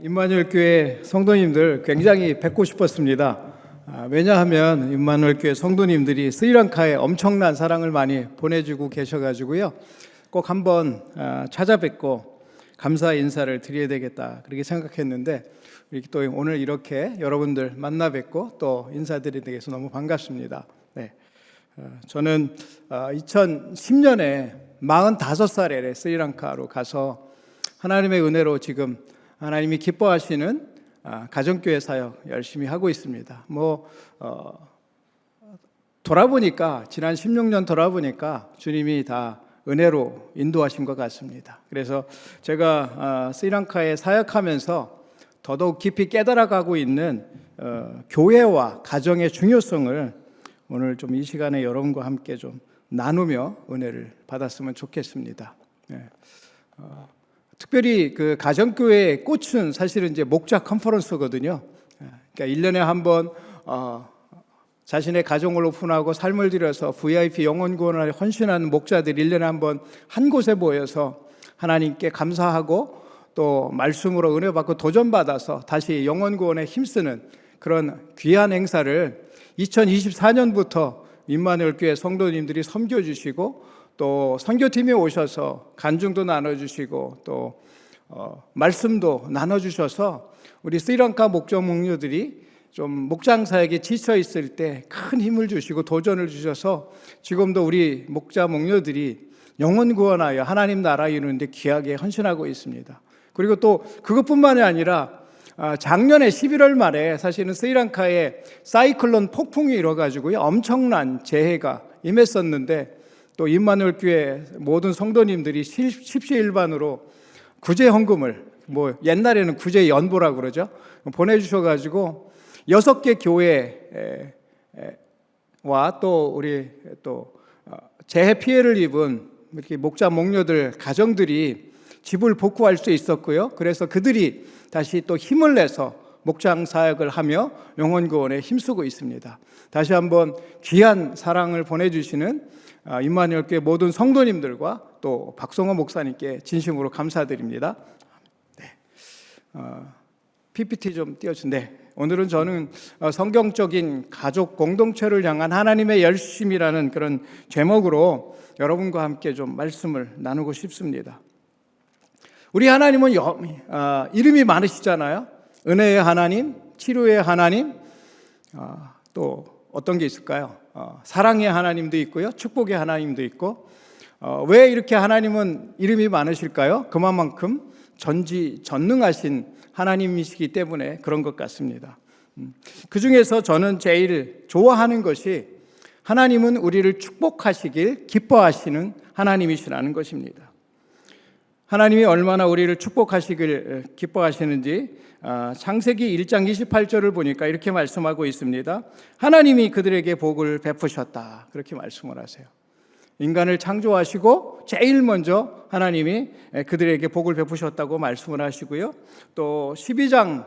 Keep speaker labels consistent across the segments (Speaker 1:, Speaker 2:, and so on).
Speaker 1: 임마누엘 교회 성도님들 굉장히 뵙고 싶었습니다. 왜냐하면 임마누엘 교회 성도님들이 스리랑카에 엄청난 사랑을 많이 보내주고 계셔가지고요. 꼭 한번 찾아뵙고 감사 인사를 드려야 되겠다 그렇게 생각했는데 또 오늘 이렇게 여러분들 만나 뵙고 또 인사드리게 돼서 너무 반갑습니다. 네. 저는 2010년에 45살에 스리랑카로 가서 하나님의 은혜로 지금 하나님이 기뻐하시는 가정교회 사역 열심히 하고 있습니다. 돌아보니까 지난 16년 돌아보니까 주님이 다 은혜로 인도하신 것 같습니다. 그래서 제가 스리랑카에 사역하면서 더더욱 깊이 깨달아가고 있는 교회와 가정의 중요성을 오늘 좀 이 시간에 여러분과 함께 좀 나누며 은혜를 받았으면 좋겠습니다. 네. 특별히 그 가정교회의 꽃은 사실은 이제 목자 컨퍼런스거든요. 그러니까 1년에 한 번 자신의 가정을 오픈하고 삶을 들여서 VIP 영혼 구원을 헌신하는 목자들이 1년에 한 번 한 곳에 모여서 하나님께 감사하고 또 말씀으로 은혜 받고 도전받아서 다시 영혼 구원에 힘쓰는 그런 귀한 행사를 2024년부터 임마누엘 교회 성도님들이 섬겨주시고 또 선교팀이 오셔서 간증도 나눠주시고 또 말씀도 나눠주셔서 우리 스리랑카 목자 목녀들이 좀 목장 사역에 지쳐 있을 때 큰 힘을 주시고 도전을 주셔서 지금도 우리 목자 목녀들이 영혼 구원하여 하나님 나라 이루는데 귀하게 헌신하고 있습니다. 그리고 또 그것뿐만이 아니라 작년에 11월 말에 사실은 스리랑카에 사이클론 폭풍이 일어가지고요 엄청난 재해가 임했었는데 또 임마누엘 교회 모든 성도님들이 십시일반으로 구제 헌금을 옛날에는 구제 연보라고 그러죠. 보내주셔가지고 6개 교회와 또 우리 또 재해 피해를 입은 이렇게 목자 목녀들 가정들이 집을 복구할 수 있었고요. 그래서 그들이 다시 또 힘을 내서 목장 사역을 하며 영혼 구원에 힘쓰고 있습니다. 다시 한번 귀한 사랑을 보내주시는 임마누엘 교회 모든 성도님들과 또 박성호 목사님께 진심으로 감사드립니다. 네. PPT 좀 띄워주세요. 오늘은 저는 성경적인 가족 공동체를 향한 하나님의 열심이라는 그런 제목으로 여러분과 함께 좀 말씀을 나누고 싶습니다. 우리 하나님은 이름이 많으시잖아요. 은혜의 하나님, 치료의 하나님, 또 어떤 게 있을까요? 사랑의 하나님도 있고요, 축복의 하나님도 있고. 왜 이렇게 하나님은 이름이 많으실까요? 그만큼 전지전능하신 하나님이시기 때문에 그런 것 같습니다. 그 중에서 저는 제일 좋아하는 것이 하나님은 우리를 축복하시길 기뻐하시는 하나님이시라는 것입니다. 하나님이 얼마나 우리를 축복하시길 기뻐하시는지 창세기 1장 28절을 보니까 이렇게 말씀하고 있습니다. 하나님이 그들에게 복을 베푸셨다 그렇게 말씀을 하세요. 인간을 창조하시고 제일 먼저 하나님이 그들에게 복을 베푸셨다고 말씀을 하시고요. 또 12장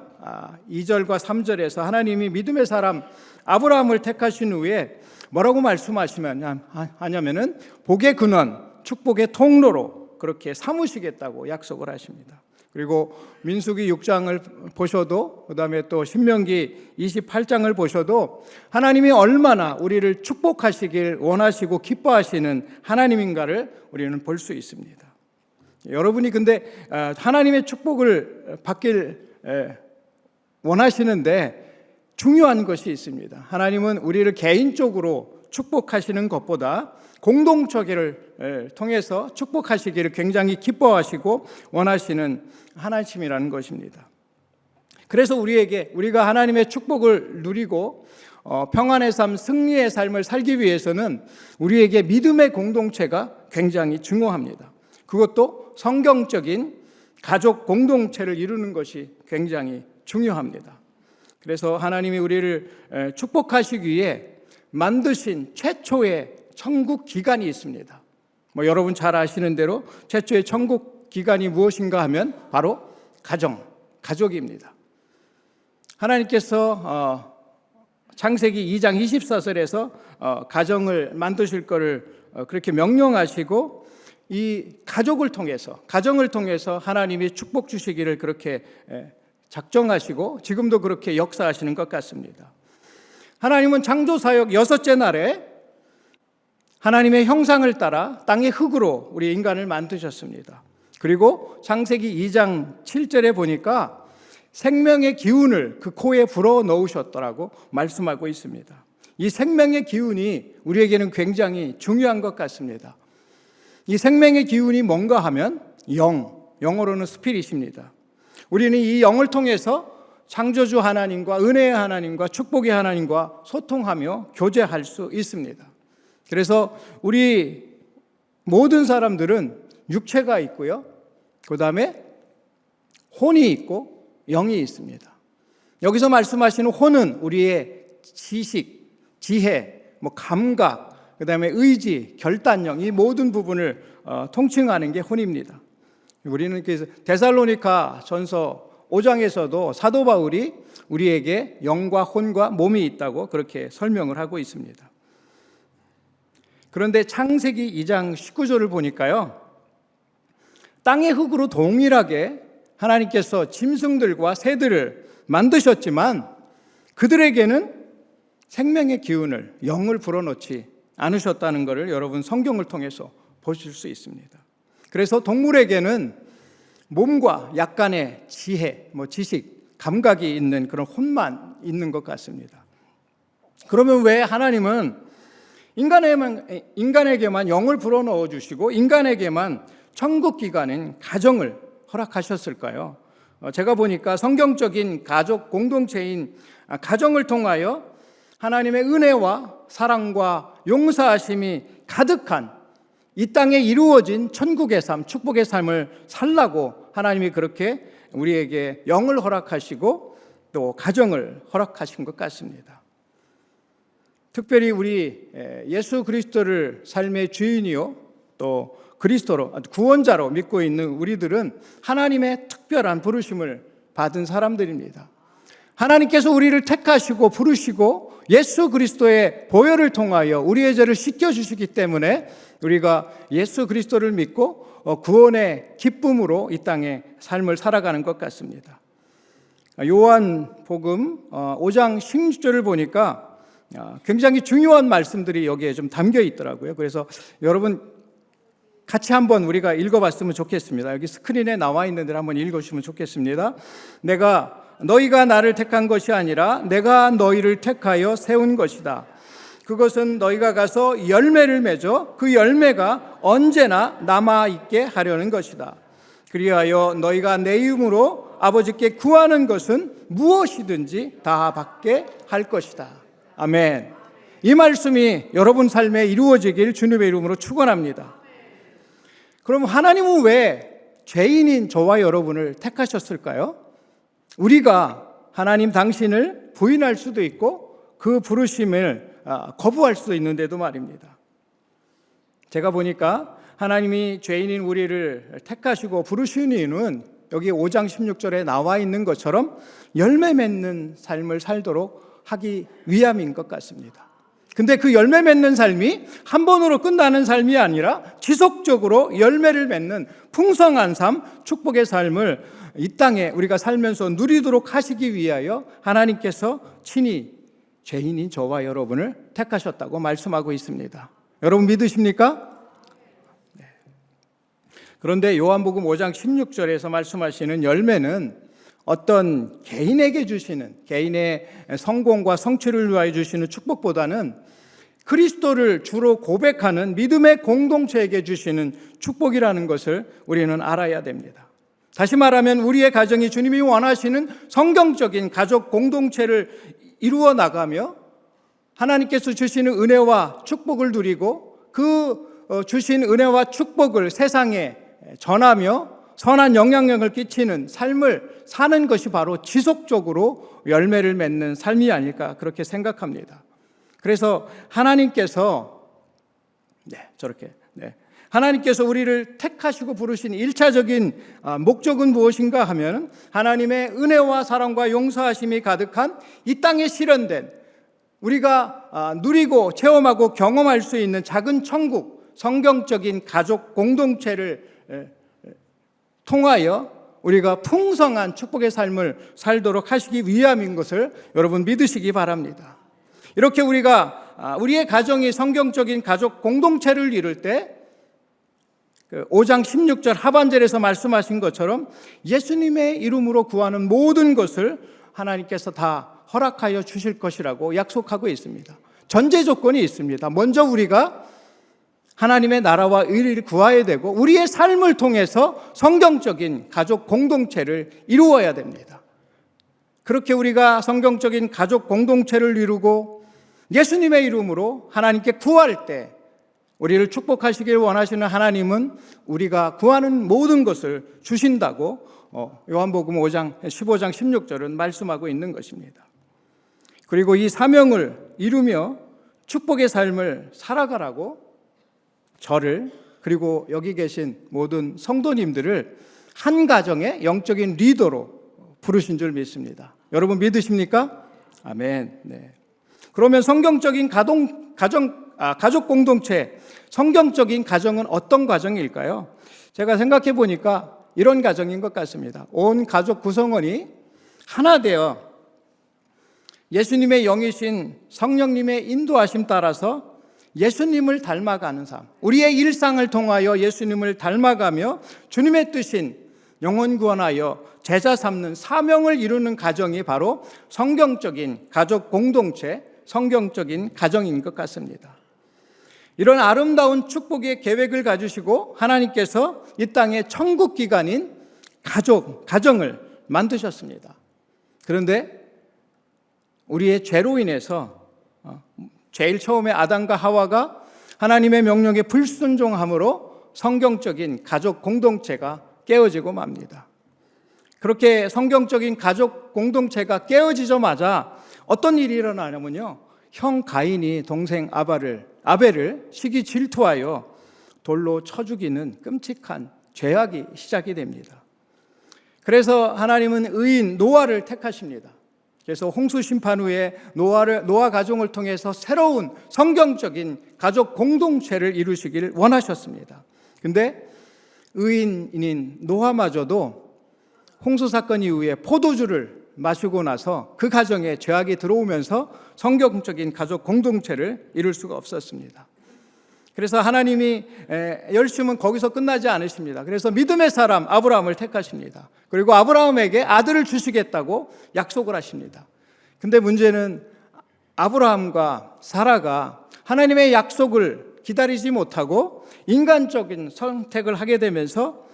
Speaker 1: 2절과 3절에서 하나님이 믿음의 사람 아브라함을 택하신 후에 뭐라고 말씀하시냐면은 복의 근원, 축복의 통로로 그렇게 삼으시겠다고 약속을 하십니다. 그리고 민수기 6장을 보셔도 그다음에 또 신명기 28장을 보셔도 하나님이 얼마나 우리를 축복하시길 원하시고 기뻐하시는 하나님인가를 우리는 볼 수 있습니다. 여러분이 근데 하나님의 축복을 받길 원하시는데 중요한 것이 있습니다. 하나님은 우리를 개인적으로 축복하시는 것보다 공동체를 통해서 축복하시기를 굉장히 기뻐하시고 원하시는 하나님이라는 것입니다. 그래서 우리가 하나님의 축복을 누리고 평안의 삶, 승리의 삶을 살기 위해서는 우리에게 믿음의 공동체가 굉장히 중요합니다. 그것도 성경적인 가족 공동체를 이루는 것이 굉장히 중요합니다. 그래서 하나님이 우리를 축복하시기 위해 만드신 최초의 천국 기관이 있습니다. 여러분 잘 아시는 대로 최초의 천국 기관이 무엇인가 하면 바로 가족입니다. 하나님께서 창세기 2장 24절에서 가정을 만드실 것을 그렇게 명령하시고 이 가정을 통해서 하나님이 축복 주시기를 그렇게 작정하시고 지금도 그렇게 역사하시는 것 같습니다. 하나님은 창조사역 6째 날에 하나님의 형상을 따라 땅의 흙으로 우리 인간을 만드셨습니다. 그리고 창세기 2장 7절에 보니까 생명의 기운을 그 코에 불어 넣으셨더라고 말씀하고 있습니다. 이 생명의 기운이 우리에게는 굉장히 중요한 것 같습니다. 이 생명의 기운이 뭔가 하면 영어로는 스피릿입니다. 우리는 이 영을 통해서 창조주 하나님과 은혜의 하나님과 축복의 하나님과 소통하며 교제할 수 있습니다. 그래서 우리 모든 사람들은 육체가 있고요, 그 다음에 혼이 있고 영이 있습니다. 여기서 말씀하시는 혼은 우리의 지식, 지혜, 감각, 그 다음에 의지, 결단력, 이 모든 부분을 통칭하는 게 혼입니다. 우리는 그래서 데살로니가 전서 5장에서도 사도 바울이 우리에게 영과 혼과 몸이 있다고 그렇게 설명을 하고 있습니다. 그런데 창세기 2장 19절을 보니까요, 땅의 흙으로 동일하게 하나님께서 짐승들과 새들을 만드셨지만 그들에게는 생명의 기운을, 영을 불어넣지 않으셨다는 것을 여러분 성경을 통해서 보실 수 있습니다. 그래서 동물에게는 몸과 약간의 지혜, 지식, 감각이 있는 그런 혼만 있는 것 같습니다. 그러면 왜 하나님은 인간에게만 영을 불어넣어 주시고 인간에게만 천국 기관인 가정을 허락하셨을까요? 제가 보니까 성경적인 가족 공동체인 가정을 통하여 하나님의 은혜와 사랑과 용서하심이 가득한 이 땅에 이루어진 천국의 삶, 축복의 삶을 살라고 하나님이 그렇게 우리에게 영을 허락하시고 또 가정을 허락하신 것 같습니다. 특별히 우리 예수 그리스도를 삶의 주인이요 또 그리스도로 구원자로 믿고 있는 우리들은 하나님의 특별한 부르심을 받은 사람들입니다. 하나님께서 우리를 택하시고 부르시고 예수 그리스도의 보혈을 통하여 우리의 죄를 씻겨주시기 때문에 우리가 예수 그리스도를 믿고 구원의 기쁨으로 이 땅에 삶을 살아가는 것 같습니다. 요한복음 5장 16절을 보니까 굉장히 중요한 말씀들이 여기에 좀 담겨 있더라고요. 그래서 여러분 같이 한번 우리가 읽어봤으면 좋겠습니다. 여기 스크린에 나와 있는 데를 한번 읽어주시면 좋겠습니다. 너희가 나를 택한 것이 아니라 내가 너희를 택하여 세운 것이다. 그것은 너희가 가서 열매를 맺어 그 열매가 언제나 남아있게 하려는 것이다. 그리하여 너희가 내 이름으로 아버지께 구하는 것은 무엇이든지 다 받게 할 것이다. 아멘. 이 말씀이 여러분 삶에 이루어지길 주님의 이름으로 축원합니다. 그럼 하나님은 왜 죄인인 저와 여러분을 택하셨을까요? 우리가 하나님 당신을 부인할 수도 있고 그 부르심을 거부할 수도 있는데도 말입니다. 제가 보니까 하나님이 죄인인 우리를 택하시고 부르신 이유는 여기 5장 16절에 나와 있는 것처럼 열매 맺는 삶을 살도록 하기 위함인 것 같습니다. 근데 그 열매 맺는 삶이 한 번으로 끝나는 삶이 아니라 지속적으로 열매를 맺는 풍성한 삶, 축복의 삶을 이 땅에 우리가 살면서 누리도록 하시기 위하여 하나님께서 친히 죄인인 저와 여러분을 택하셨다고 말씀하고 있습니다. 여러분 믿으십니까? 네. 그런데 요한복음 5장 16절에서 말씀하시는 열매는 어떤 개인에게 주시는, 개인의 성공과 성취를 위하여 주시는 축복보다는 그리스도를 주로 고백하는 믿음의 공동체에게 주시는 축복이라는 것을 우리는 알아야 됩니다. 다시 말하면 우리의 가정이 주님이 원하시는 성경적인 가족 공동체를 이루어 나가며 하나님께서 주시는 은혜와 축복을 누리고 그 주신 은혜와 축복을 세상에 전하며 선한 영향력을 끼치는 삶을 사는 것이 바로 지속적으로 열매를 맺는 삶이 아닐까 그렇게 생각합니다. 그래서 하나님께서 하나님께서 우리를 택하시고 부르신 1차적인 목적은 무엇인가 하면 하나님의 은혜와 사랑과 용서하심이 가득한 이 땅에 실현된 우리가 누리고 체험하고 경험할 수 있는 작은 천국, 성경적인 가족 공동체를 통하여 우리가 풍성한 축복의 삶을 살도록 하시기 위함인 것을 여러분 믿으시기 바랍니다. 이렇게 우리가 우리의 가정이 성경적인 가족 공동체를 이룰 때 5장 16절 하반절에서 말씀하신 것처럼 예수님의 이름으로 구하는 모든 것을 하나님께서 다 허락하여 주실 것이라고 약속하고 있습니다. 전제 조건이 있습니다. 먼저 우리가 하나님의 나라와 의를 구해야 되고 우리의 삶을 통해서 성경적인 가족 공동체를 이루어야 됩니다. 그렇게 우리가 성경적인 가족 공동체를 이루고 예수님의 이름으로 하나님께 구할 때 우리를 축복하시길 원하시는 하나님은 우리가 구하는 모든 것을 주신다고 요한복음 5장 15장 16절은 말씀하고 있는 것입니다. 그리고 이 사명을 이루며 축복의 삶을 살아가라고 저를 그리고 여기 계신 모든 성도님들을 한 가정의 영적인 리더로 부르신 줄 믿습니다. 여러분 믿으십니까? 아멘. 네. 그러면 성경적인 가족 공동체, 성경적인 가정은 어떤 가정일까요? 제가 생각해 보니까 이런 가정인 것 같습니다. 온 가족 구성원이 하나 되어 예수님의 영이신 성령님의 인도하심 따라서 예수님을 닮아가는 삶, 우리의 일상을 통하여 예수님을 닮아가며 주님의 뜻인 영혼 구원하여 제자 삼는 사명을 이루는 가정이 바로 성경적인 가족 공동체, 성경적인 가정인 것 같습니다. 이런 아름다운 축복의 계획을 가지시고 하나님께서 이 땅에 천국 기관인 가정을 만드셨습니다. 그런데 우리의 죄로 인해서 제일 처음에 아담과 하와가 하나님의 명령에 불순종함으로 성경적인 가족 공동체가 깨어지고 맙니다. 그렇게 성경적인 가족 공동체가 깨어지자마자 어떤 일이 일어나냐면요, 형 가인이 동생 아벨을 시기 질투하여 돌로 쳐 죽이는 끔찍한 죄악이 시작이 됩니다. 그래서 하나님은 의인 노아를 택하십니다. 그래서 홍수 심판 후에 노아 가정을 통해서 새로운 성경적인 가족 공동체를 이루시기를 원하셨습니다. 근데 의인인 노아마저도 홍수 사건 이후에 포도주를 마시고 나서 그 가정에 죄악이 들어오면서 성경적인 가족 공동체를 이룰 수가 없었습니다. 그래서 하나님이 열심은 거기서 끝나지 않으십니다. 그래서 믿음의 사람 아브라함을 택하십니다. 그리고 아브라함에게 아들을 주시겠다고 약속을 하십니다. 근데 문제는 아브라함과 사라가 하나님의 약속을 기다리지 못하고 인간적인 선택을 하게 되면서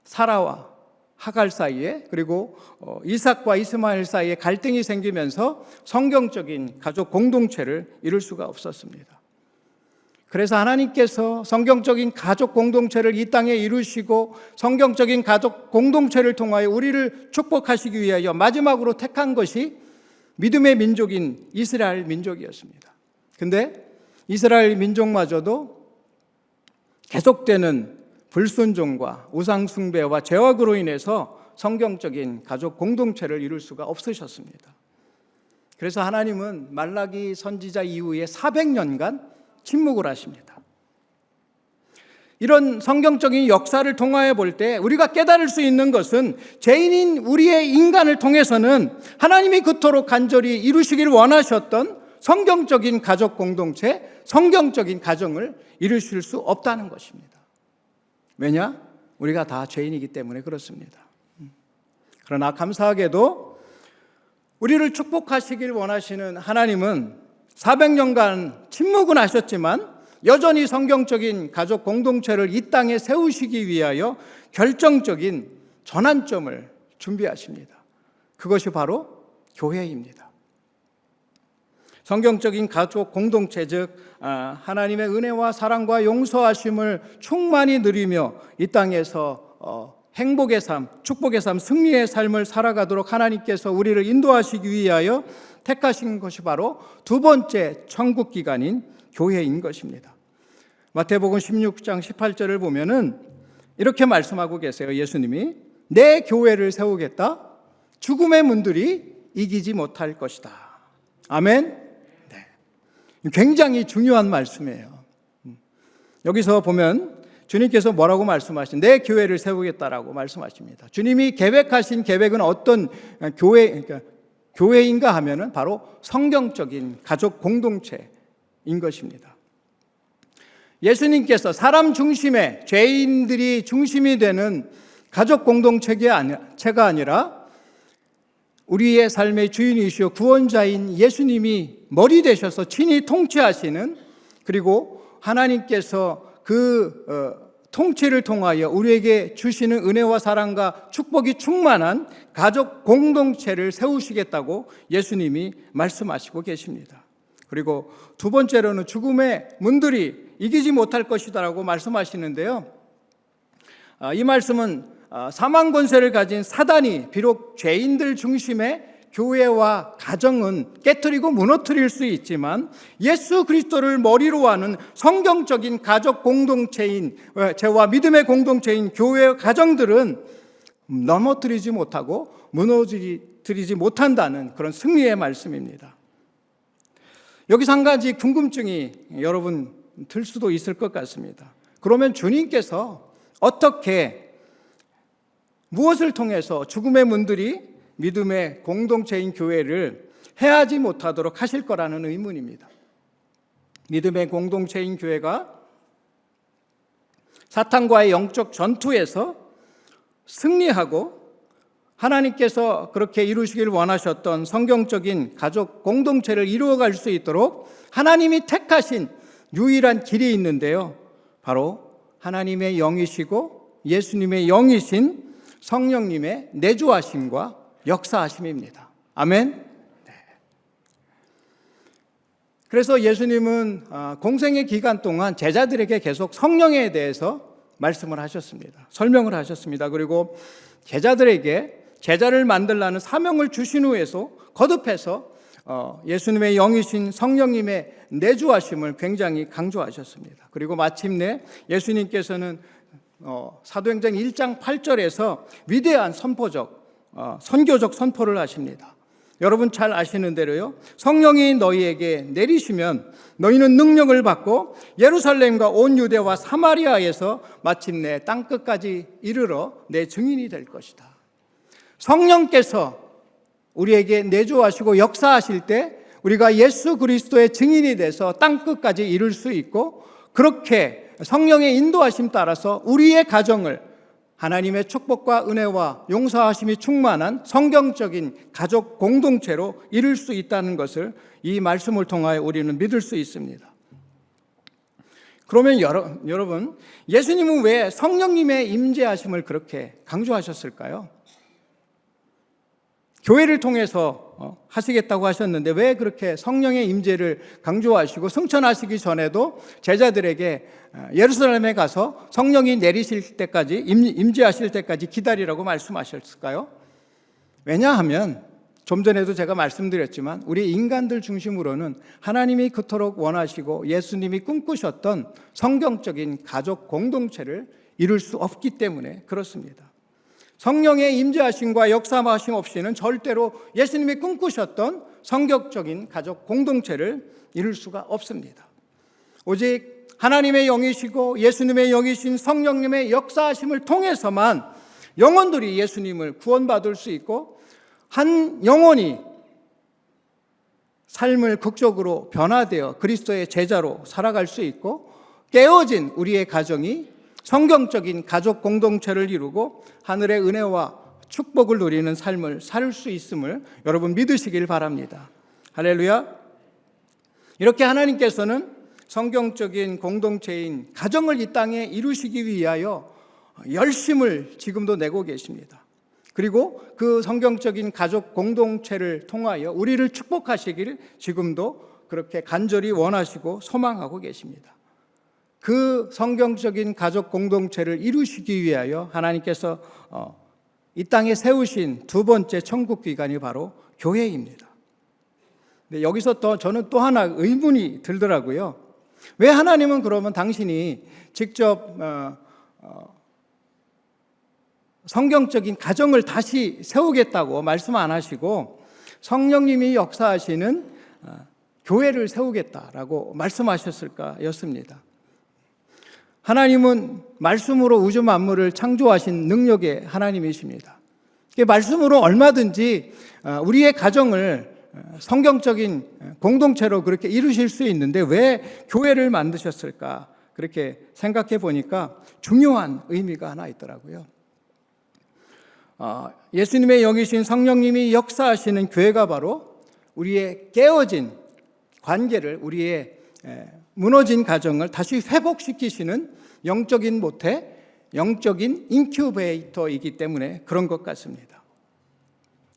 Speaker 1: 사라와 하갈 사이에 그리고 이삭과 이스마엘 사이에 갈등이 생기면서 성경적인 가족 공동체를 이룰 수가 없었습니다. 그래서 하나님께서 성경적인 가족 공동체를 이 땅에 이루시고 성경적인 가족 공동체를 통하여 우리를 축복하시기 위하여 마지막으로 택한 것이 믿음의 민족인 이스라엘 민족이었습니다. 근데 이스라엘 민족마저도 계속되는 불순종과 우상숭배와 죄악으로 인해서 성경적인 가족 공동체를 이룰 수가 없으셨습니다. 그래서 하나님은 말라기 선지자 이후에 400년간 침묵을 하십니다. 이런 성경적인 역사를 통하여 볼 때 우리가 깨달을 수 있는 것은 죄인인 우리의 인간을 통해서는 하나님이 그토록 간절히 이루시길 원하셨던 성경적인 가족 공동체, 성경적인 가정을 이루실 수 없다는 것입니다. 왜냐? 우리가 다 죄인이기 때문에 그렇습니다. 그러나 감사하게도 우리를 축복하시길 원하시는 하나님은 400년간 침묵은 하셨지만 여전히 성경적인 가족 공동체를 이 땅에 세우시기 위하여 결정적인 전환점을 준비하십니다. 그것이 바로 교회입니다. 성경적인 가족 공동체, 즉 하나님의 은혜와 사랑과 용서하심을 충만히 누리며 이 땅에서 행복의 삶, 축복의 삶, 승리의 삶을 살아가도록 하나님께서 우리를 인도하시기 위하여 택하신 것이 바로 두 번째 천국 기관인 교회인 것입니다. 마태복음 16장 18절을 보면은 이렇게 말씀하고 계세요. 예수님이 내 교회를 세우겠다. 죽음의 문들이 이기지 못할 것이다. 아멘. 네. 굉장히 중요한 말씀이에요. 여기서 보면 주님께서 뭐라고 말씀하신? 내 교회를 세우겠다라고 말씀하십니다. 주님이 계획하신 계획은 어떤 교회인가 하면은 바로 성경적인 가족 공동체인 것입니다. 예수님께서 사람 중심의, 죄인들이 중심이 되는 가족 공동체가 아니라 우리의 삶의 주인이시오 구원자인 예수님이 머리 되셔서 친히 통치하시는, 그리고 하나님께서 그 통치를 통하여 우리에게 주시는 은혜와 사랑과 축복이 충만한 가족 공동체를 세우시겠다고 예수님이 말씀하시고 계십니다. 그리고 두 번째로는 죽음의 문들이 이기지 못할 것이다라고 말씀하시는데요. 이 말씀은 사망 권세를 가진 사단이 비록 죄인들 중심의 교회와 가정은 깨트리고 무너뜨릴 수 있지만 예수 그리스도를 머리로 하는 성경적인 가족 공동체인, 죄와 믿음의 공동체인 교회 가정들은 넘어뜨리지 못하고 무너뜨리지 못한다는 그런 승리의 말씀입니다. 여기서 한 가지 궁금증이 여러분 들 수도 있을 것 같습니다. 그러면 주님께서 어떻게, 무엇을 통해서 죽음의 문들이 믿음의 공동체인 교회를 해하지 못하도록 하실 거라는 의문입니다. 믿음의 공동체인 교회가 사탄과의 영적 전투에서 승리하고 하나님께서 그렇게 이루시길 원하셨던 성경적인 가족 공동체를 이루어갈 수 있도록 하나님이 택하신 유일한 길이 있는데요. 바로 하나님의 영이시고 예수님의 영이신 성령님의 내주하심과 역사하심입니다. 아멘. 네. 그래서 예수님은 공생의 기간 동안 제자들에게 계속 성령에 대해서 말씀을 하셨습니다. 설명을 하셨습니다. 그리고 제자를 만들라는 사명을 주신 후에서 거듭해서 예수님의 영이신 성령님의 내주하심을 굉장히 강조하셨습니다. 그리고 마침내 예수님께서는 사도행전 1장 8절에서 위대한 선교적 선포를 하십니다. 여러분 잘 아시는 대로요, 성령이 너희에게 내리시면 너희는 능력을 받고 예루살렘과 온 유대와 사마리아에서 마침내 땅끝까지 이르러 내 증인이 될 것이다. 성령께서 우리에게 내주하시고 역사하실 때 우리가 예수 그리스도의 증인이 돼서 땅끝까지 이룰 수 있고, 그렇게 성령의 인도하심 따라서 우리의 가정을 하나님의 축복과 은혜와 용서하심이 충만한 성경적인 가족 공동체로 이룰 수 있다는 것을 이 말씀을 통하여 우리는 믿을 수 있습니다. 그러면 여러분, 예수님은 왜 성령님의 임재하심을 그렇게 강조하셨을까요? 교회를 통해서 하시겠다고 하셨는데 왜 그렇게 성령의 임재를 강조하시고 승천하시기 전에도 제자들에게 예루살렘에 가서 성령이 내리실 때까지, 임재하실 때까지 기다리라고 말씀하셨을까요? 왜냐하면 좀 전에도 제가 말씀드렸지만 우리 인간들 중심으로는 하나님이 그토록 원하시고 예수님이 꿈꾸셨던 성경적인 가족 공동체를 이룰 수 없기 때문에 그렇습니다. 성령의 임재하심과 역사하심 없이는 절대로 예수님이 꿈꾸셨던 성경적인 가족 공동체를 이룰 수가 없습니다. 오직 하나님의 영이시고 예수님의 영이신 성령님의 역사하심을 통해서만 영혼들이 예수님을 구원받을 수 있고, 한 영혼이 삶을 극적으로 변화되어 그리스도의 제자로 살아갈 수 있고, 깨어진 우리의 가정이 성경적인 가족 공동체를 이루고 하늘의 은혜와 축복을 누리는 삶을 살 수 있음을 여러분 믿으시길 바랍니다. 할렐루야. 이렇게 하나님께서는 성경적인 공동체인 가정을 이 땅에 이루시기 위하여 열심을 지금도 내고 계십니다. 그리고 그 성경적인 가족 공동체를 통하여 우리를 축복하시기를 지금도 그렇게 간절히 원하시고 소망하고 계십니다. 그 성경적인 가족 공동체를 이루시기 위하여 하나님께서 이 땅에 세우신 두 번째 천국 기관이 바로 교회입니다. 근데 여기서 저는 또 하나 의문이 들더라고요. 왜 하나님은 그러면 당신이 직접 성경적인 가정을 다시 세우겠다고 말씀 안 하시고 성령님이 역사하시는 교회를 세우겠다라고 말씀하셨을까 였습니다. 하나님은 말씀으로 우주 만물을 창조하신 능력의 하나님이십니다. 말씀으로 얼마든지 우리의 가정을 성경적인 공동체로 그렇게 이루실 수 있는데 왜 교회를 만드셨을까? 그렇게 생각해 보니까 중요한 의미가 하나 있더라고요. 예수님의 영이신 성령님이 역사하시는 교회가 바로 우리의 깨어진 관계를, 우리의 무너진 가정을 다시 회복시키시는 영적인 모태, 영적인 인큐베이터이기 때문에 그런 것 같습니다.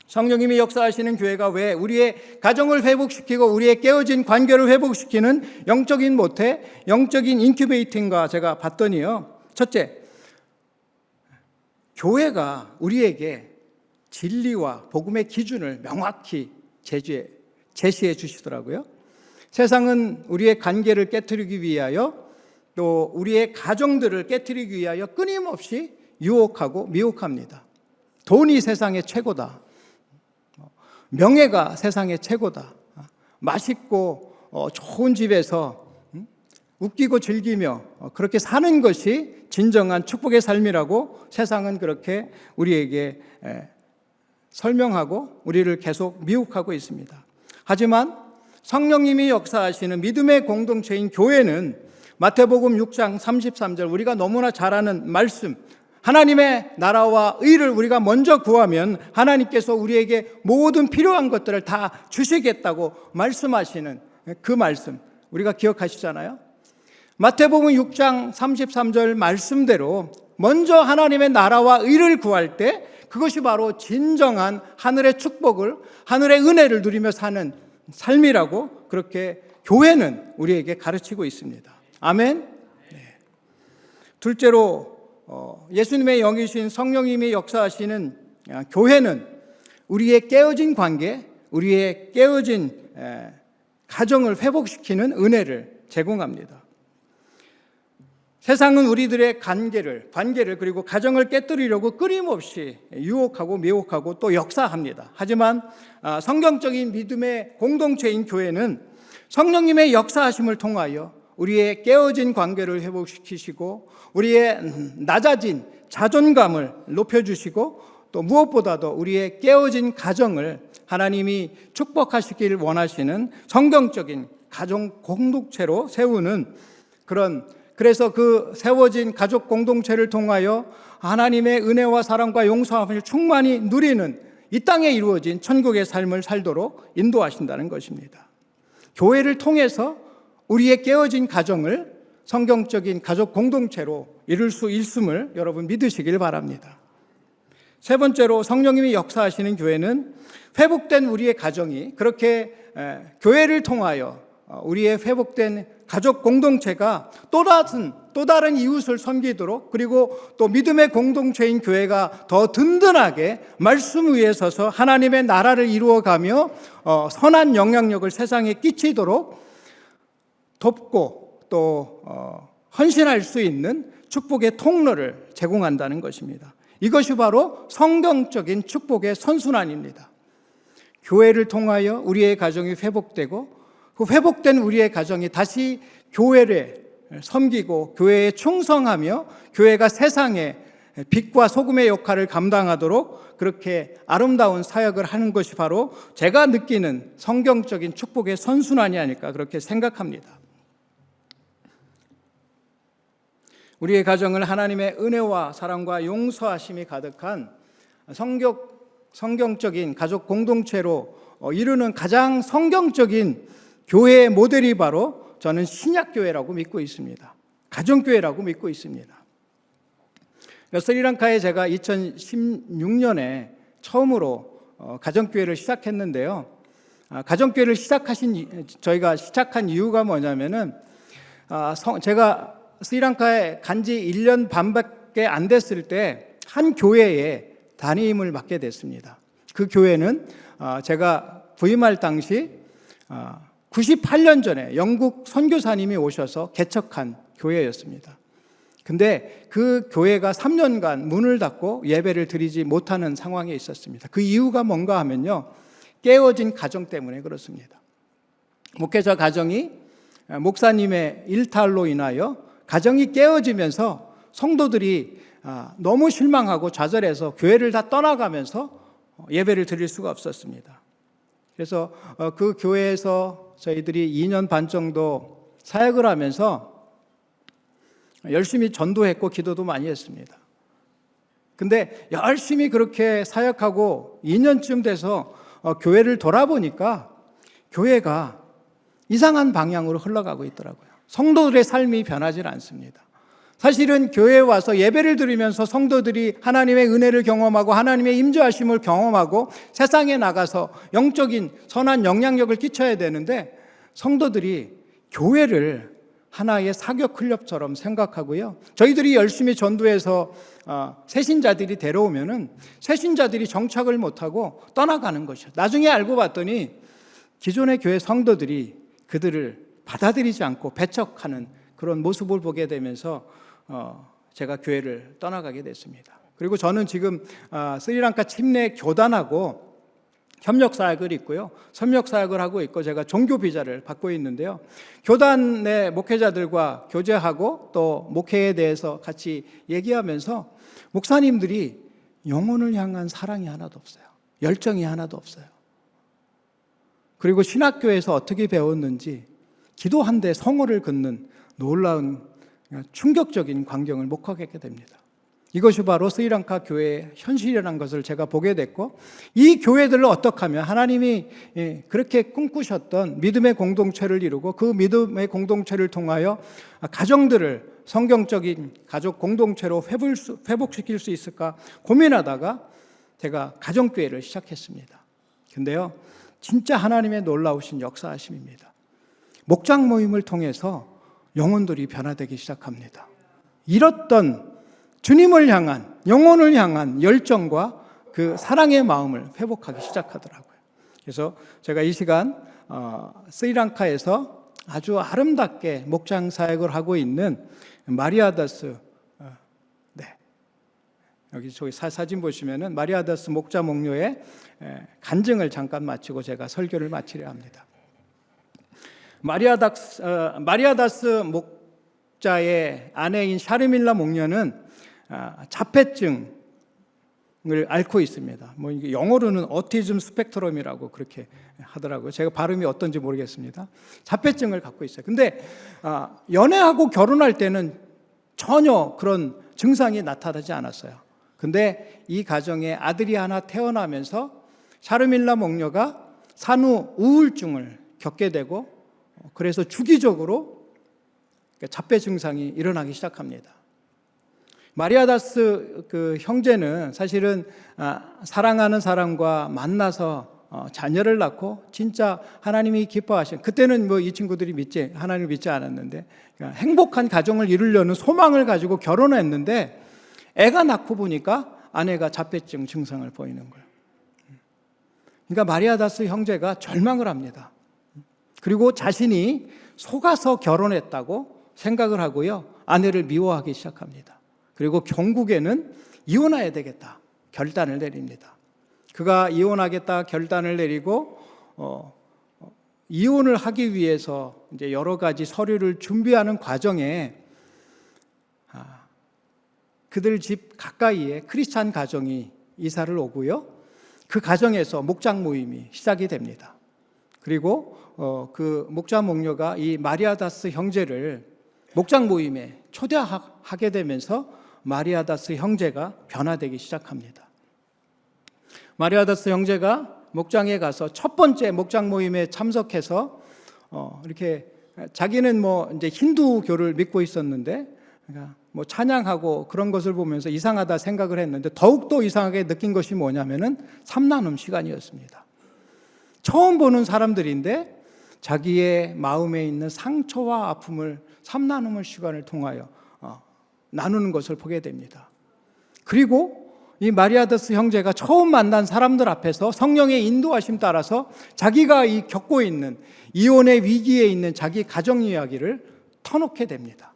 Speaker 1: 성령님이 역사하시는 교회가 왜 우리의 가정을 회복시키고 우리의 깨어진 관계를 회복시키는 영적인 모태, 영적인 인큐베이터인가 제가 봤더니요. 첫째, 교회가 우리에게 진리와 복음의 기준을 명확히 제시해 주시더라고요. 세상은 우리의 관계를 깨트리기 위하여 또 우리의 가정들을 깨트리기 위하여 끊임없이 유혹하고 미혹합니다. 돈이 세상의 최고다. 명예가 세상의 최고다. 맛있고 좋은 집에서 웃기고 즐기며 그렇게 사는 것이 진정한 축복의 삶이라고 세상은 그렇게 우리에게 설명하고 우리를 계속 미혹하고 있습니다. 하지만 성령님이 역사하시는 믿음의 공동체인 교회는 마태복음 6장 33절 우리가 너무나 잘 아는 말씀, 하나님의 나라와 의를 우리가 먼저 구하면 하나님께서 우리에게 모든 필요한 것들을 다 주시겠다고 말씀하시는 그 말씀 우리가 기억하시잖아요. 마태복음 6장 33절 말씀대로 먼저 하나님의 나라와 의를 구할 때 그것이 바로 진정한 하늘의 축복을, 하늘의 은혜를 누리며 사는 삶이라고 그렇게 교회는 우리에게 가르치고 있습니다. 아멘. 네. 둘째로 예수님의 영이신 성령님이 역사하시는 교회는 우리의 깨어진 관계, 우리의 깨어진 가정을 회복시키는 은혜를 제공합니다. 세상은 우리들의 관계를 그리고 가정을 깨뜨리려고 끊임없이 유혹하고 미혹하고 또 역사합니다. 하지만 성경적인 믿음의 공동체인 교회는 성령님의 역사하심을 통하여 우리의 깨어진 관계를 회복시키시고 우리의 낮아진 자존감을 높여주시고 또 무엇보다도 우리의 깨어진 가정을 하나님이 축복하시길 원하시는 성경적인 가정 공동체로 세우는 그래서 그 세워진 가족 공동체를 통하여 하나님의 은혜와 사랑과 용서함을 충만히 누리는 이 땅에 이루어진 천국의 삶을 살도록 인도하신다는 것입니다. 교회를 통해서 우리의 깨어진 가정을 성경적인 가족 공동체로 이룰 수 있음을 여러분 믿으시길 바랍니다. 세 번째로 성령님이 역사하시는 교회는 회복된 우리의 가정이 그렇게 교회를 통하여 우리의 회복된 가족 공동체가 또 다른 이웃을 섬기도록 그리고 또 믿음의 공동체인 교회가 더 든든하게 말씀 위에 서서 하나님의 나라를 이루어가며 선한 영향력을 세상에 끼치도록 돕고 또 헌신할 수 있는 축복의 통로를 제공한다는 것입니다. 이것이 바로 성경적인 축복의 선순환입니다. 교회를 통하여 우리의 가정이 회복되고 그 회복된 우리의 가정이 다시 교회를 섬기고 교회에 충성하며 교회가 세상에 빛과 소금의 역할을 감당하도록 그렇게 아름다운 사역을 하는 것이 바로 제가 느끼는 성경적인 축복의 선순환이 아닐까 그렇게 생각합니다. 우리의 가정을 하나님의 은혜와 사랑과 용서하심이 가득한 성경적인 가족 공동체로 이루는 가장 성경적인 교회의 모델이 바로 저는 신약교회라고 믿고 있습니다. 가정교회라고 믿고 있습니다. 스리랑카에 제가 2016년에 처음으로 가정교회를 시작했는데요. 가정교회를 저희가 시작한 이유가 뭐냐면은 제가 스리랑카에 간지 1년 반밖에 안 됐을 때 한 교회에 담임을 맡게 됐습니다. 그 교회는 제가 부임할 당시 98년 전에 영국 선교사님이 오셔서 개척한 교회였습니다. 근데 그 교회가 3년간 문을 닫고 예배를 드리지 못하는 상황에 있었습니다. 그 이유가 뭔가 하면요, 깨어진 가정 때문에 그렇습니다. 목회자 가정이 목사님의 일탈로 인하여 가정이 깨어지면서 성도들이 너무 실망하고 좌절해서 교회를 다 떠나가면서 예배를 드릴 수가 없었습니다. 그래서 그 교회에서 저희들이 2년 반 정도 사역을 하면서 열심히 전도했고 기도도 많이 했습니다. 근데 열심히 그렇게 사역하고 2년쯤 돼서 교회를 돌아보니까 교회가 이상한 방향으로 흘러가고 있더라고요. 성도들의 삶이 변하지 않습니다. 사실은 교회에 와서 예배를 드리면서 성도들이 하나님의 은혜를 경험하고 하나님의 임재하심을 경험하고 세상에 나가서 영적인 선한 영향력을 끼쳐야 되는데 성도들이 교회를 하나의 사교 클럽처럼 생각하고요. 저희들이 열심히 전도해서 새신자들이 데려오면은 새신자들이 정착을 못하고 떠나가는 것이요. 나중에 알고 봤더니 기존의 교회 성도들이 그들을 받아들이지 않고 배척하는 그런 모습을 보게 되면서 제가 교회를 떠나가게 됐습니다. 그리고 저는 지금 스리랑카 침례 교단하고 협력 사역을 있고요. 협력 사역을 하고 있고 제가 종교 비자를 받고 있는데요. 교단 내 목회자들과 교제하고 또 목회에 대해서 같이 얘기하면서 목사님들이 영혼을 향한 사랑이 하나도 없어요. 열정이 하나도 없어요. 그리고 신학교에서 어떻게 배웠는지 기도한데 성호를 긋는 놀라운 충격적인 광경을 목격하게 됩니다. 이것이 바로 스리랑카 교회의 현실이라는 것을 제가 보게 됐고, 이 교회들을 어떻게 하면 하나님이 그렇게 꿈꾸셨던 믿음의 공동체를 이루고 그 믿음의 공동체를 통하여 가정들을 성경적인 가족 공동체로 회복시킬 수 있을까 고민하다가 제가 가정교회를 시작했습니다. 근데요, 진짜 하나님의 놀라우신 역사하심입니다. 목장 모임을 통해서 영혼들이 변화되기 시작합니다. 잃었던 주님을 향한, 영혼을 향한 열정과 그 사랑의 마음을 회복하기 시작하더라고요. 그래서 제가 이 시간 스리랑카에서 아주 아름답게 목장 사역을 하고 있는 마리아다스, 여기 저기 사진 보시면은 마리아다스 목자 목료의 간증을 잠깐 마치고 제가 설교를 마치려 합니다. 마리아다스 목자의 아내인 샤르밀라 목녀는 자폐증을 앓고 있습니다. 뭐 이게 영어로는 오티즘 스펙트럼이라고 그렇게 하더라고요. 제가 발음이 어떤지 모르겠습니다. 자폐증을 갖고 있어요. 근데 연애하고 결혼할 때는 전혀 그런 증상이 나타나지 않았어요. 근데 이 가정에 아들이 하나 태어나면서 샤르밀라 목녀가 산후 우울증을 겪게 되고 그래서 주기적으로 자폐 증상이 일어나기 시작합니다. 마리아다스 그 형제는 사실은 사랑하는 사람과 만나서 자녀를 낳고 진짜 하나님이 기뻐하신, 그때는 뭐 이 친구들이 하나님을 믿지 않았는데 행복한 가정을 이루려는 소망을 가지고 결혼했는데 애가 낳고 보니까 아내가 자폐증 증상을 보이는 거예요. 그러니까 마리아다스 형제가 절망을 합니다. 그리고 자신이 속아서 결혼했다고 생각을 하고요, 아내를 미워하기 시작합니다. 그리고 결국에는 이혼해야 되겠다 결단을 내립니다. 그가 이혼하겠다 결단을 내리고 이혼을 하기 위해서 이제 여러 가지 서류를 준비하는 과정에 그들 집 가까이에 크리스찬 가정이 이사를 오고요, 그 가정에서 목장 모임이 시작이 됩니다. 그리고 그 목자 목녀가 이 마리아다스 형제를 목장 모임에 초대하게 되면서 마리아다스 형제가 변화되기 시작합니다. 마리아다스 형제가 목장에 가서 첫 번째 목장 모임에 참석해서 이렇게 자기는 뭐 이제 힌두교를 믿고 있었는데 뭐 찬양하고 그런 것을 보면서 이상하다 생각을 했는데 더욱더 이상하게 느낀 것이 뭐냐면은 삼나눔 시간이었습니다. 처음 보는 사람들인데 자기의 마음에 있는 상처와 아픔을 삼나눔의 시간을 통하여 나누는 것을 보게 됩니다. 그리고 이 마리아다스 형제가 처음 만난 사람들 앞에서 성령의 인도하심 따라서 자기가 겪고 있는 이혼의 위기에 있는 자기 가정 이야기를 터놓게 됩니다.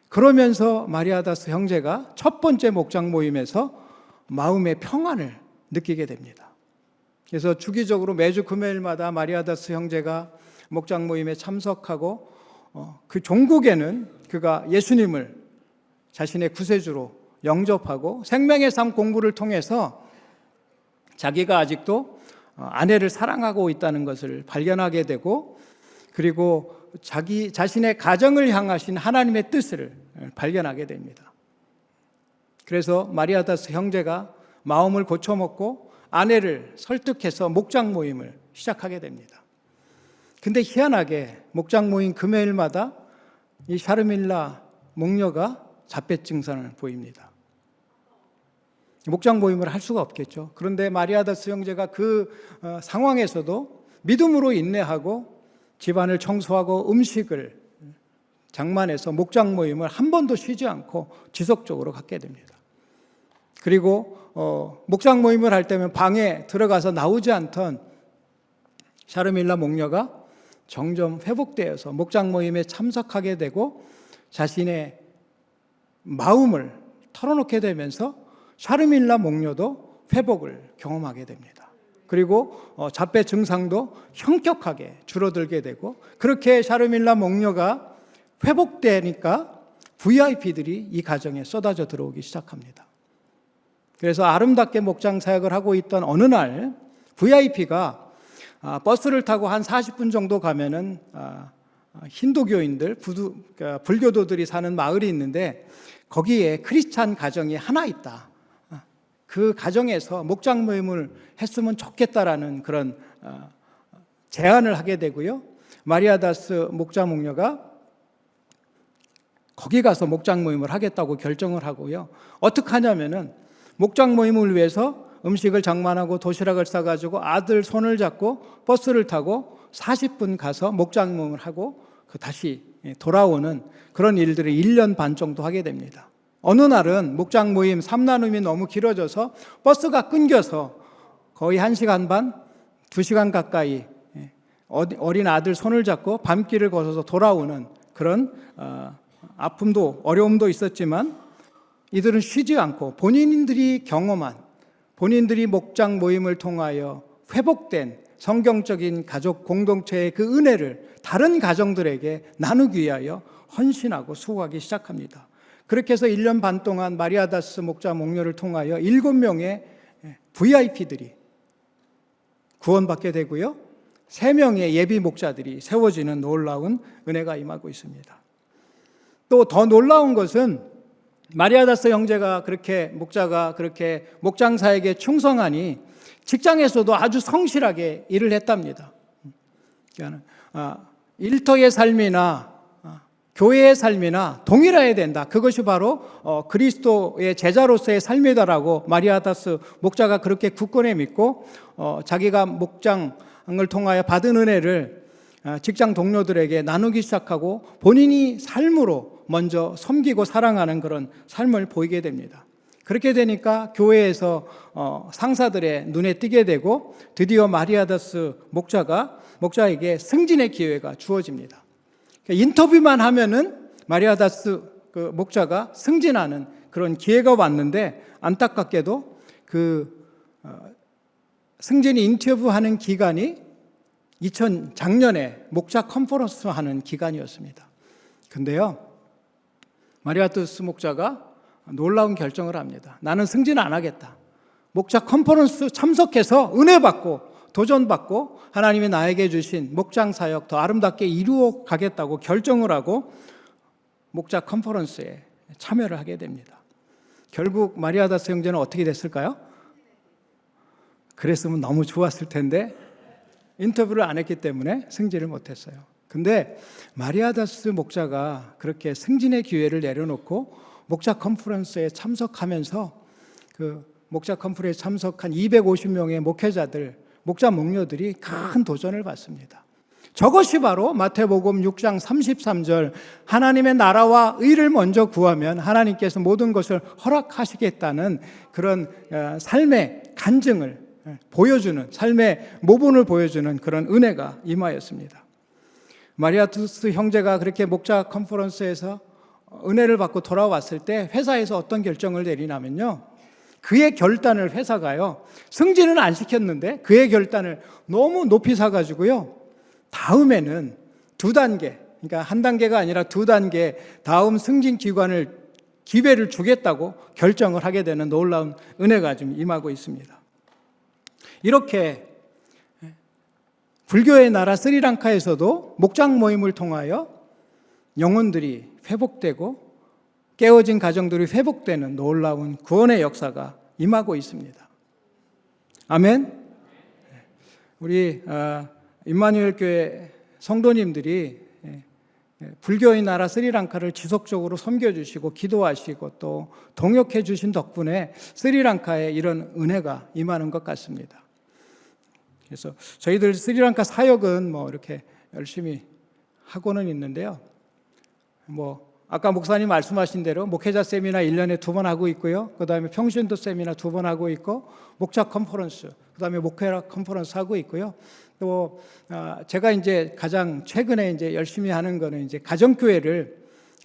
Speaker 1: 그러면서 마리아다스 형제가 첫 번째 목장 모임에서 마음의 평안을 느끼게 됩니다. 그래서 주기적으로 매주 금요일마다 마리아다스 형제가 목장 모임에 참석하고 그 종국에는 그가 예수님을 자신의 구세주로 영접하고 생명의 삶 공부를 통해서 자기가 아직도 아내를 사랑하고 있다는 것을 발견하게 되고, 그리고 자기 자신의 가정을 향하신 하나님의 뜻을 발견하게 됩니다. 그래서 마리아다스 형제가 마음을 고쳐먹고 아내를 설득해서 목장 모임을 시작하게 됩니다. 근데 희한하게 목장 모임 금요일마다 이 샤르밀라 목녀가 자폐 증상을 보입니다. 목장 모임을 할 수가 없겠죠. 그런데 마리아다스 형제가 그 상황에서도 믿음으로 인내하고 집안을 청소하고 음식을 장만해서 목장 모임을 한 번도 쉬지 않고 지속적으로 갖게 됩니다. 그리고 목장 모임을 할 때면 방에 들어가서 나오지 않던 샤르밀라 목녀가 점점 회복되어서 목장 모임에 참석하게 되고 자신의 마음을 털어놓게 되면서 샤르밀라 목녀도 회복을 경험하게 됩니다. 그리고 자폐 증상도 현격하게 줄어들게 되고, 그렇게 샤르밀라 목녀가 회복되니까 VIP들이 이 가정에 쏟아져 들어오기 시작합니다. 그래서 아름답게 목장 사역을 하고 있던 어느 날 VIP가 버스를 타고 한 40분 정도 가면은 힌두교인들, 불교도들이 사는 마을이 있는데 거기에 크리스찬 가정이 하나 있다. 그 가정에서 목장 모임을 했으면 좋겠다라는 그런 제안을 하게 되고요. 마리아다스 목자 목녀가 거기 가서 목장 모임을 하겠다고 결정을 하고요. 어떻게 하냐면은 목장 모임을 위해서 음식을 장만하고 도시락을 싸가지고 아들 손을 잡고 버스를 타고 40분 가서 목장 모임을 하고 다시 돌아오는 그런 일들을 1년 반 정도 하게 됩니다. 어느 날은 목장 모임 3나눔이 너무 길어져서 버스가 끊겨서 거의 1시간 반, 2시간 가까이 어린 아들 손을 잡고 밤길을 걸어서 돌아오는 그런 아픔도 어려움도 있었지만, 이들은 쉬지 않고 본인들이 경험한, 본인들이 목장 모임을 통하여 회복된 성경적인 가족 공동체의 그 은혜를 다른 가정들에게 나누기 위하여 헌신하고 수고하기 시작합니다. 그렇게 해서 1년 반 동안 마리아다스 목자 목녀를 통하여 7명의 VIP들이 구원받게 되고요, 3명의 예비 목자들이 세워지는 놀라운 은혜가 임하고 있습니다. 또 더 놀라운 것은 마리아다스 형제가 목자가 그렇게 목장사에게 충성하니 직장에서도 아주 성실하게 일을 했답니다. 일터의 삶이나 교회의 삶이나 동일해야 된다. 그것이 바로 그리스도의 제자로서의 삶이다라고 마리아다스 목자가 그렇게 굳건히 믿고 자기가 목장을 통하여 받은 은혜를 직장 동료들에게 나누기 시작하고 본인이 삶으로 먼저 섬기고 사랑하는 그런 삶을 보이게 됩니다. 그렇게 되니까 교회에서 상사들의 눈에 띄게 되고 드디어 마리아다스 목자에게 승진의 기회가 주어집니다. 인터뷰만 하면은 마리아다스 그 목자가 승진하는 그런 기회가 왔는데, 안타깝게도 그 승진 인터뷰하는 기간이 작년에 목자 컨퍼런스 하는 기간이었습니다. 근데요, 마리아다스 목자가 놀라운 결정을 합니다. 나는 승진 안 하겠다. 목자 컨퍼런스 참석해서 은혜 받고 도전받고 하나님이 나에게 주신 목장 사역 더 아름답게 이루어 가겠다고 결정을 하고 목자 컨퍼런스에 참여를 하게 됩니다. 결국 마리아다스 형제는 어떻게 됐을까요? 그랬으면 너무 좋았을 텐데 인터뷰를 안 했기 때문에 승진을 못했어요. 근데 마리아다스 목자가 그렇게 승진의 기회를 내려놓고 목자 컨퍼런스에 참석하면서 그 목자 컨퍼런스에 참석한 250명의 목회자들, 목자 목녀들이 큰 도전을 받습니다. 저것이 바로 마태복음 6장 33절 하나님의 나라와 의를 먼저 구하면 하나님께서 모든 것을 허락하시겠다는 그런 삶의 간증을 보여주는, 삶의 모본을 보여주는 그런 은혜가 임하였습니다. 마리아다스 형제가 그렇게 목자 컨퍼런스에서 은혜를 받고 돌아왔을 때 회사에서 어떤 결정을 내리냐면요, 그의 결단을 회사가요, 승진은 안 시켰는데 그의 결단을 너무 높이 사가지고요, 다음에는 2단계 그러니까 한 단계가 아니라 두 단계 다음 승진 기회를 주겠다고 결정을 하게 되는 놀라운 은혜가 좀 임하고 있습니다. 이렇게 불교의 나라 스리랑카에서도 목장 모임을 통하여 영혼들이 회복되고 깨어진 가정들이 회복되는 놀라운 구원의 역사가 임하고 있습니다. 아멘. 우리 임마누엘 교회 성도님들이 불교의 나라 스리랑카를 지속적으로 섬겨주시고 기도하시고 또 동역해 주신 덕분에 스리랑카에 이런 은혜가 임하는 것 같습니다. 그래서 저희들 스리랑카 사역은 이렇게 열심히 하고는 있는데요. 아까 목사님 말씀하신 대로 목회자 세미나 1년에 2번 하고 있고요. 그 다음에 평신도 세미나 2번 하고 있고, 목자 컨퍼런스, 그 다음에 목회라 컨퍼런스 하고 있고요. 또 제가 이제 가장 최근에 이제 열심히 하는 거는 이제 가정교회를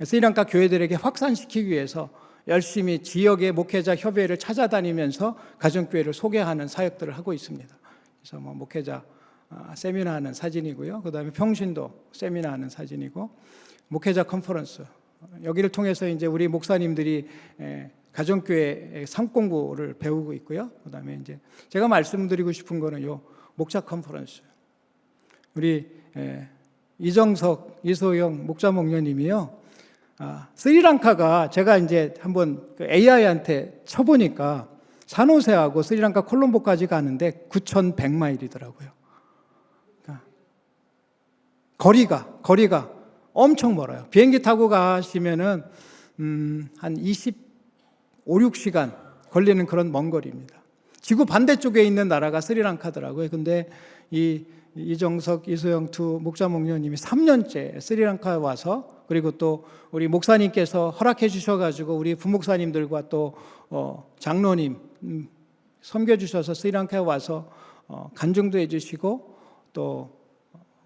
Speaker 1: 스리랑카 교회들에게 확산시키기 위해서 열심히 지역의 목회자 협회를 찾아다니면서 가정교회를 소개하는 사역들을 하고 있습니다. 그래서 목회자 세미나 하는 사진이고요. 그 다음에 평신도 세미나 하는 사진이고, 목회자 컨퍼런스, 여기를 통해서 이제 우리 목사님들이 가정교회 삶공부를 배우고 있고요. 그 다음에 이제 제가 말씀드리고 싶은 거는 요 목자 컨퍼런스. 우리 이정석, 이소영 목자 목녀님이요. 스리랑카가 제가 이제 한번 AI한테 쳐보니까 산호세하고 스리랑카 콜롬보까지 가는데 9,100마일이더라고요. 거리가 엄청 멀어요. 비행기 타고 가시면은 한 25, 6시간 걸리는 그런 먼 거리입니다. 지구 반대쪽에 있는 나라가 스리랑카더라고요. 근데 이정석, 이소영 두 목자 목녀님이 3년째 스리랑카에 와서, 그리고 또 우리 목사님께서 허락해 주셔가지고 우리 부목사님들과 또 장로님 섬겨주셔서 스리랑카에 와서 간증도 해주시고 또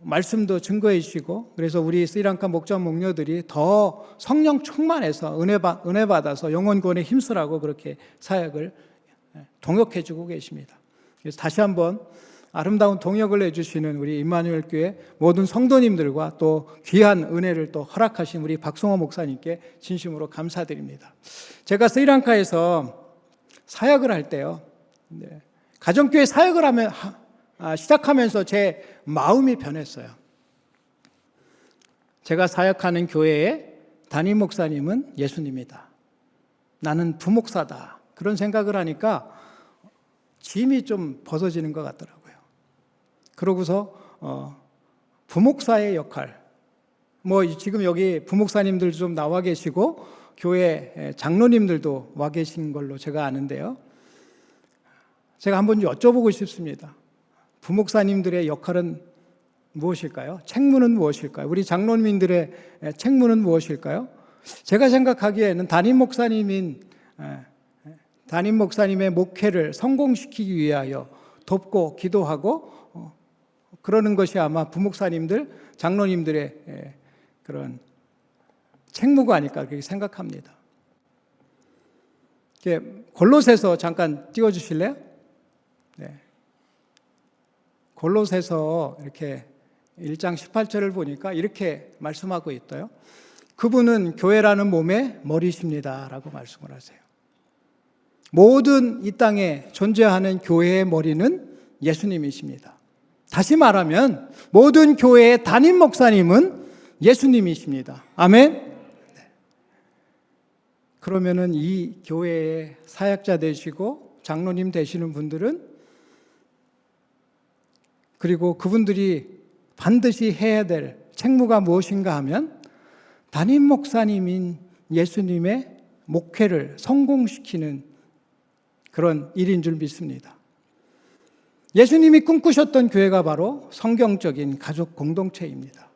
Speaker 1: 말씀도 증거해 주시고, 그래서 우리 스리랑카 목자 목녀들이 더 성령 충만해서 은혜 받아서 영혼 구원에 힘쓰라고 그렇게 사역을 동역해 주고 계십니다. 그래서 다시 한번 아름다운 동역을 해주시는 우리 임마누엘 교회 모든 성도님들과 또 귀한 은혜를 또 허락하신 우리 박성호 목사님께 진심으로 감사드립니다. 제가 스리랑카에서 사역을 할 때요, 가정교회 사역을 시작하면서 제 마음이 변했어요. 제가 사역하는 교회의 담임 목사님은 예수님이다. 나는 부목사다. 그런 생각을 하니까 짐이 좀 벗어지는 것 같더라고요. 그러고서 부목사의 역할, 지금 여기 부목사님들 좀 나와 계시고 교회 장로님들도 와 계신 걸로 제가 아는데요. 제가 한번 여쭤보고 싶습니다. 부목사님들의 역할은 무엇일까요? 책무는 무엇일까요? 우리 장로님들의 책무는 무엇일까요? 제가 생각하기에는 담임 목사님의 목회를 성공시키기 위하여 돕고 기도하고 그러는 것이 아마 부목사님들, 장로님들의 그런 책무가 아닐까 그렇게 생각합니다. 골로새서 잠깐 띄워주실래요? 네. 골로새서 이렇게 1장 18절을 보니까 이렇게 말씀하고 있어요. 그분은 교회라는 몸의 머리십니다 라고 말씀을 하세요. 모든 이 땅에 존재하는 교회의 머리는 예수님이십니다. 다시 말하면 모든 교회의 담임 목사님은 예수님이십니다. 아멘. 그러면은 이 교회의 사역자 되시고 장로님 되시는 분들은, 그리고 그분들이 반드시 해야 될 책무가 무엇인가 하면 담임 목사님인 예수님의 목회를 성공시키는 그런 일인 줄 믿습니다. 예수님이 꿈꾸셨던 교회가 바로 성경적인 가족 공동체입니다.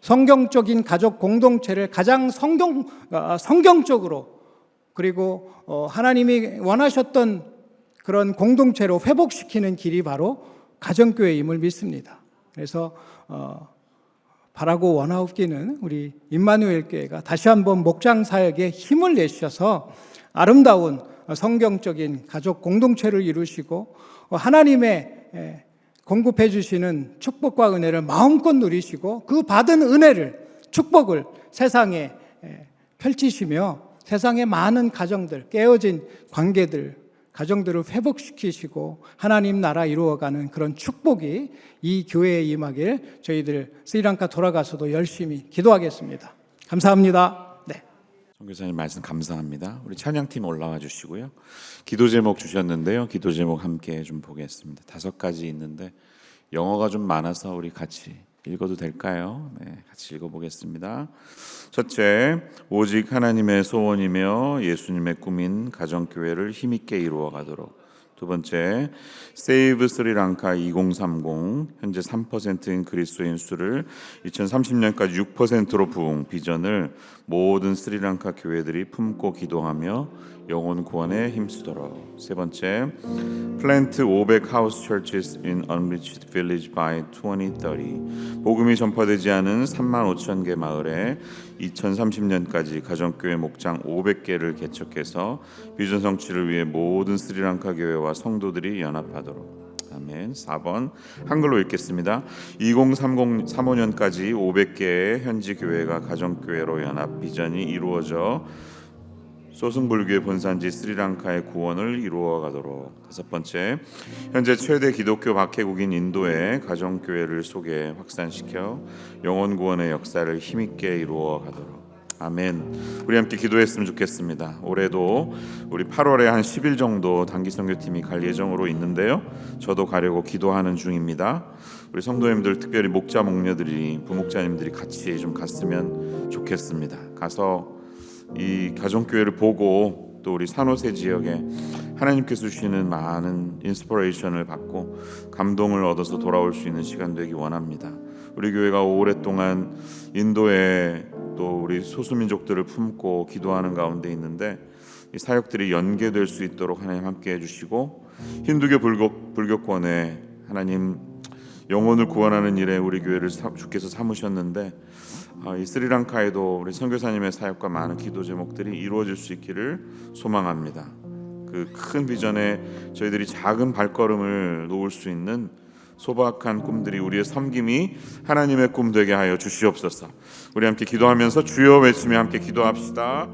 Speaker 1: 성경적인 가족 공동체를 가장 성경적으로, 그리고 하나님이 원하셨던 그런 공동체로 회복시키는 길이 바로 가정교회임을 믿습니다. 그래서 바라고 원하옵기는 우리 임마누엘 교회가 다시 한번 목장 사역에 힘을 내주셔서 아름다운 성경적인 가족 공동체를 이루시고 하나님의 공급해 주시는 축복과 은혜를 마음껏 누리시고 그 받은 은혜를, 축복을 세상에 펼치시며 세상의 많은 가정들, 깨어진 관계들, 가정들을 회복시키시고 하나님 나라 이루어가는 그런 축복이 이 교회에 임하길 저희들 스리랑카 돌아가서도 열심히 기도하겠습니다. 감사합니다. 네.
Speaker 2: 선교사님 말씀 감사합니다. 우리 찬양팀 올라와 주시고요. 기도 제목 주셨는데요. 기도 제목 함께 좀 보겠습니다. 5가지 있는데 영어가 좀 많아서 우리 같이 읽어도 될까요? 네, 같이 읽어보겠습니다. 첫째, 오직 하나님의 소원이며 예수님의 꿈인 가정교회를 힘있게 이루어가도록. 두 번째, Save 스리랑카 2030, 현재 3%인 그리스도인 수를 2030년까지 6%로 부흥 비전을 모든 스리랑카 교회들이 품고 기도하며 영혼 구원에 힘쓰도록. 세 번째, Plant 500 house churches in unreached village by 2030. 복음이 전파되지 않은 35,000개 마을에 2030년까지 가정교회 목장 500개를 개척해서 비전 성취를 위해 모든 스리랑카 교회와 성도들이 연합하도록. 아멘. 4번 한글로 읽겠습니다. 2035년까지 500개의 현지 교회가 가정교회로 연합 비전이 이루어져 소승불교의 본산지 스리랑카의 구원을 이루어가도록. 5번째, 현재 최대 기독교 박해국인 인도의 가정교회를 소개 확산시켜 영혼 구원의 역사를 힘있게 이루어가도록. 아멘. 우리 함께 기도했으면 좋겠습니다. 올해도 우리 8월에 한 10일 정도 단기 선교팀이 갈 예정으로 있는데요. 저도 가려고 기도하는 중입니다. 우리 성도님들, 특별히 목자 목녀들이, 부목자님들이 같이 좀 갔으면 좋겠습니다. 가서 이 가정교회를 보고 또 우리 산호세 지역에 하나님께서 주시는 많은 인스피레이션을 받고 감동을 얻어서 돌아올 수 있는 시간 되기 원합니다. 우리 교회가 오랫동안 인도에 또 우리 소수민족들을 품고 기도하는 가운데 있는데 이 사역들이 연계될 수 있도록 하나님 함께 해주시고 힌두교 불교권에 하나님 영혼을 구원하는 일에 우리 교회를 주께서 삼으셨는데 이 스리랑카에도 우리 선교사님의 사역과 많은 기도 제목들이 이루어질 수 있기를 소망합니다. 그 큰 비전에 저희들이 작은 발걸음을 놓을 수 있는 소박한 꿈들이 우리의 섬김이 하나님의 꿈 되게 하여 주시옵소서. 우리 함께 기도하면서 주여 외치며 함께 기도합시다.